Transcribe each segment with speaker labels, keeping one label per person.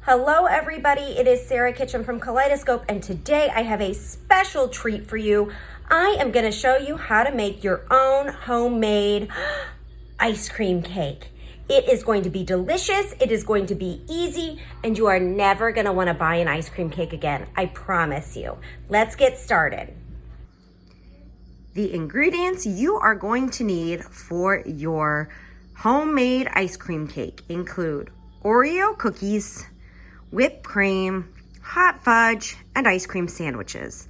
Speaker 1: Hello everybody, it is Sarah Kitchen from Kaleidoscope, and today I have a special treat for you. I am going to show you how to make your own homemade ice cream cake. It is going to be delicious, it is going to be easy, and you are never going to want to buy an ice cream cake again, I promise you. Let's get started. The ingredients you are going to need for your homemade ice cream cake include Oreo cookies, whipped cream, hot fudge, and ice cream sandwiches.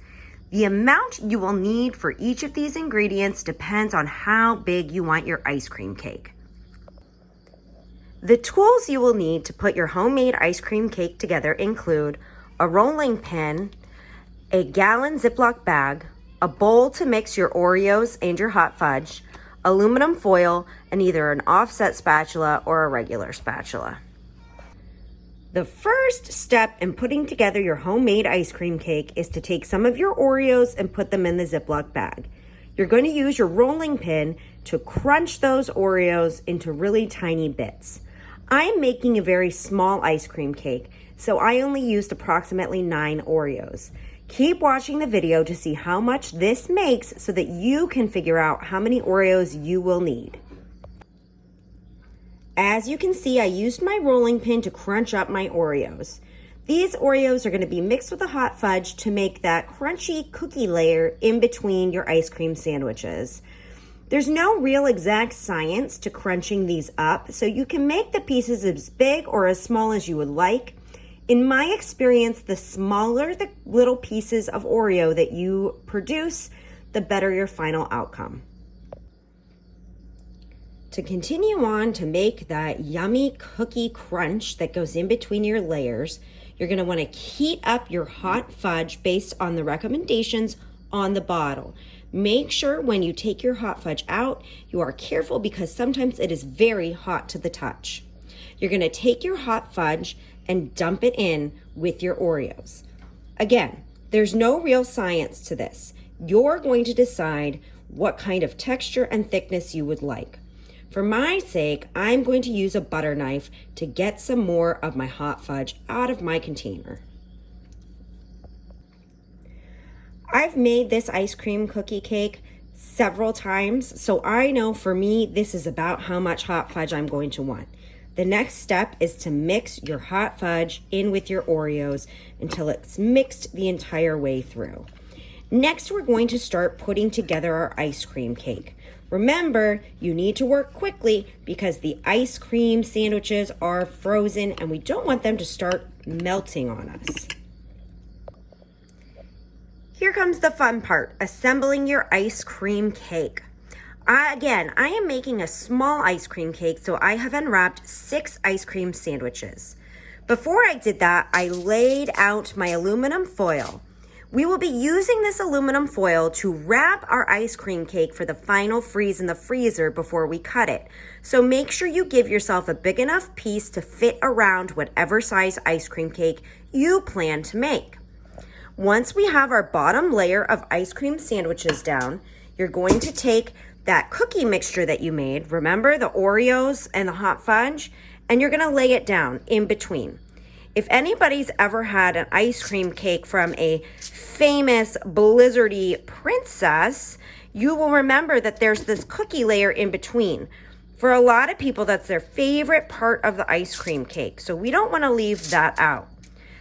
Speaker 1: The amount you will need for each of these ingredients depends on how big you want your ice cream cake. The tools you will need to put your homemade ice cream cake together include a rolling pin, a gallon Ziploc bag, a bowl to mix your Oreos and your hot fudge, aluminum foil, and either an offset spatula or a regular spatula. The first step in putting together your homemade ice cream cake is to take some of your Oreos and put them in the Ziploc bag. You're going to use your rolling pin to crunch those Oreos into really tiny bits. I am making a very small ice cream cake, so I only used approximately 9 Oreos. Keep watching the video to see how much this makes so that you can figure out how many Oreos you will need. As you can see, I used my rolling pin to crunch up my Oreos. These Oreos are going to be mixed with the hot fudge to make that crunchy cookie layer in between your ice cream sandwiches. There's no real exact science to crunching these up, so you can make the pieces as big or as small as you would like. In my experience, the smaller the little pieces of Oreo that you produce, the better your final outcome. To continue on to make that yummy cookie crunch that goes in between your layers, you're going to want to heat up your hot fudge based on the recommendations on the bottle. Make sure when you take your hot fudge out, you are careful because sometimes it is very hot to the touch. You're going to take your hot fudge and dump it in with your Oreos. Again, there's no real science to this. You're going to decide what kind of texture and thickness you would like. For my sake, I'm going to use a butter knife to get some more of my hot fudge out of my container. I've made this ice cream cookie cake several times, so I know for me this is about how much hot fudge I'm going to want. The next step is to mix your hot fudge in with your Oreos until it's mixed the entire way through. Next, we're going to start putting together our ice cream cake. Remember, you need to work quickly because the ice cream sandwiches are frozen and we don't want them to start melting on us. Here comes the fun part, assembling your ice cream cake. I am making a small ice cream cake, so I have unwrapped 6 ice cream sandwiches. Before I did that, I laid out my aluminum foil. We will be using this aluminum foil to wrap our ice cream cake for the final freeze in the freezer before we cut it. So make sure you give yourself a big enough piece to fit around whatever size ice cream cake you plan to make. Once we have our bottom layer of ice cream sandwiches down, you're going to take that cookie mixture that you made, remember the Oreos and the hot fudge, and you're gonna lay it down in between. If anybody's ever had an ice cream cake from a famous blizzardy princess, you will remember that there's this cookie layer in between. For a lot of people, that's their favorite part of the ice cream cake, so we don't want to leave that out.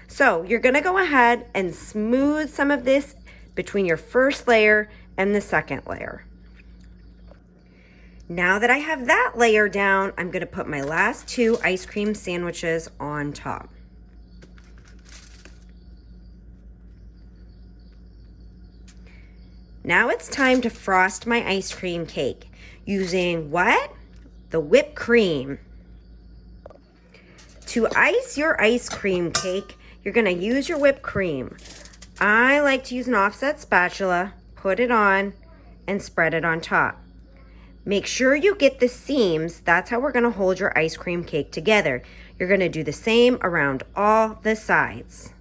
Speaker 1: So you're going to go ahead and smooth some of this between your first layer and the second layer. Now that I have that layer down, I'm going to put my last 2 ice cream sandwiches on top. Now it's time to frost my ice cream cake using what? The whipped cream. To ice your ice cream cake, you're going to use your whipped cream. I like to use an offset spatula, put it on, and spread it on top. Make sure you get the seams. That's how we're going to hold your ice cream cake together. You're going to do the same around all the sides.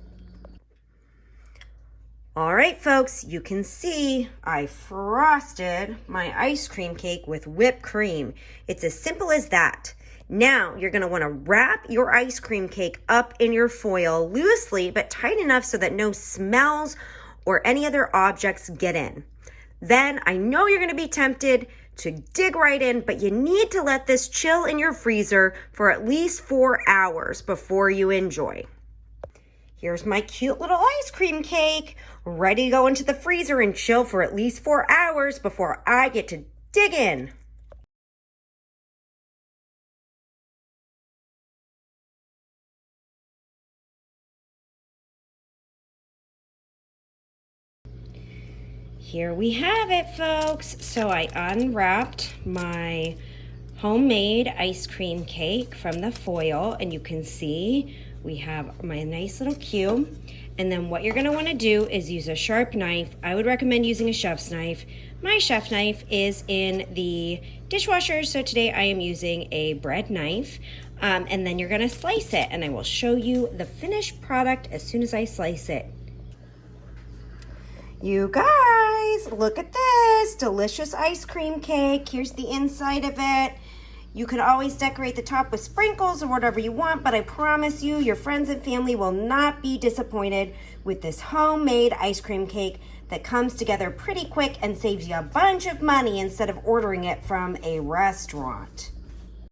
Speaker 1: All right, folks, you can see I frosted my ice cream cake with whipped cream. It's as simple as that. Now you're gonna wanna wrap your ice cream cake up in your foil loosely, but tight enough so that no smells or any other objects get in. Then I know you're gonna be tempted to dig right in, but you need to let this chill in your freezer for at least 4 hours before you enjoy. Here's my cute little ice cream cake, ready to go into the freezer and chill for at least 4 hours before I get to dig in. Here we have it, folks. So I unwrapped my homemade ice cream cake from the foil, and you can see we have my nice little cube. And then what you're gonna wanna do is use a sharp knife. I would recommend using a chef's knife. My chef knife is in the dishwasher, so today I am using a bread knife. And then you're gonna slice it, and I will show you the finished product as soon as I slice it. You guys, look at this delicious ice cream cake. Here's the inside of it. You can always decorate the top with sprinkles or whatever you want, but I promise you, your friends and family will not be disappointed with this homemade ice cream cake that comes together pretty quick and saves you a bunch of money instead of ordering it from a restaurant.